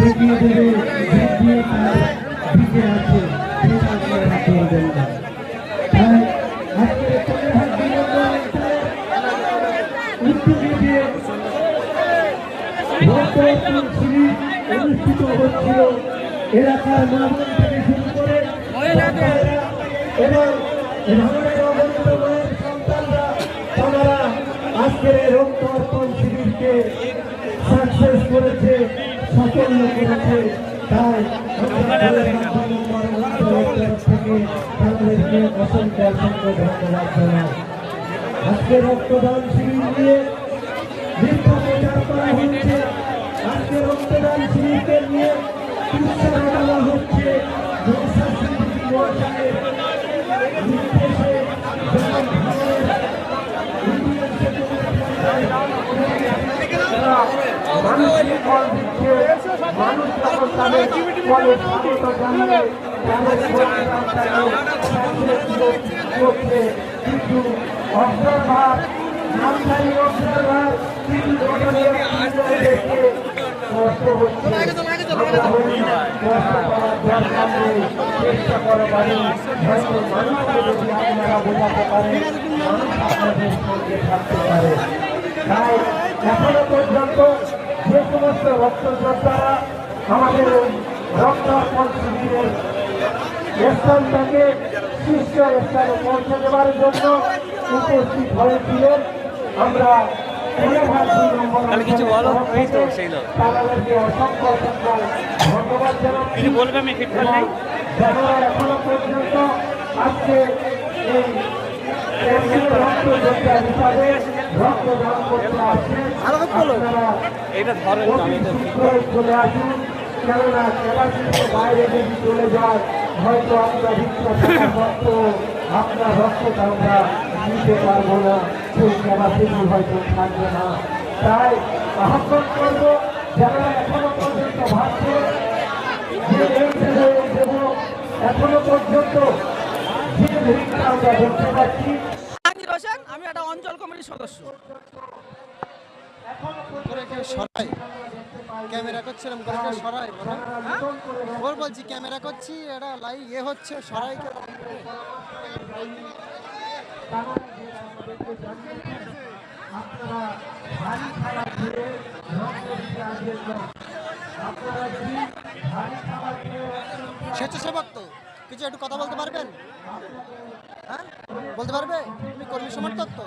দেখিয়ে দেবে দিয়ে দিতে আছে করবেন না। তাই আজকের চন্দ্রহাট বিনোদন উদ্যোগে যে অনুষ্ঠিত হচ্ছিল এলাকার মানুষ থেকে শুরু করে এবং সন্তানরা তারা আজকের রক্ত অর্পণ শিবিরকে সাকসেস করেছে, সাফল্য করেছে। তাই থেকে তাদেরকে অসংখ্য অসংখ্য ধন্যবাদ জানাই। আজকে রক্তদান শিবির নিয়ে মিথ্যা প্রচার করা হচ্ছে। আজকে রক্তদান শিবিরকে নিয়ে উৎসাহ দেওয়া হচ্ছে। মানুষ কিন্তু অবজারভার নামধারী অবজারভার চেষ্টা করে পারেন মানুষকে যদি আপনারা বোঝাতে পারেন মানুষ আপনাদের সঙ্গে থাকতে পারে। তাই এখনো পর্যন্ত যে সমস্ত রক্তযোদ্ধারা আমাদের রক্ত অর্পণ শিবিরের স্থানটাকে শীর্ষ স্থানে পৌঁছে দেওয়ার জন্য উপস্থিত হয়েছিলেন, আমরা তাদেরকে অসংখ্য অসংখ্য ধন্যবাদ জানাচ্ছি। এখনো পর্যন্ত আজকে এই রক্তযোদ্ধা হিসাবে রক্তদান করতে আসছেন, চলে আসুন। কেননা ক্যাপাসিটির বাইরে যদি চলে যায় হয়তো আমরা আপনার রক্তটা আমরা নিতে পারবো না, সেই ক্যাপাসিটি হয়তো থাকবে না। তাই আহ্বান করব যারা এখনো পর্যন্ত ভাবছে যে দেব, এখনো পর্যন্ত যে ভিড়টা আমরা দেখতে পাচ্ছি। আমি একটা অঞ্চল কমিটির সদস্য। সরাই ক্যামেরা করছিলাম সরাই ওর বলছি ক্যামেরা করছি, এটা লাইভ ইয়ে হচ্ছে সরাই স্বেচ্ছাসেবক তো কিছু একটু কথা বলতে পারবেন? হ্যাঁ বলতে পারবে? তুমি কর্মী সমর্থক তো?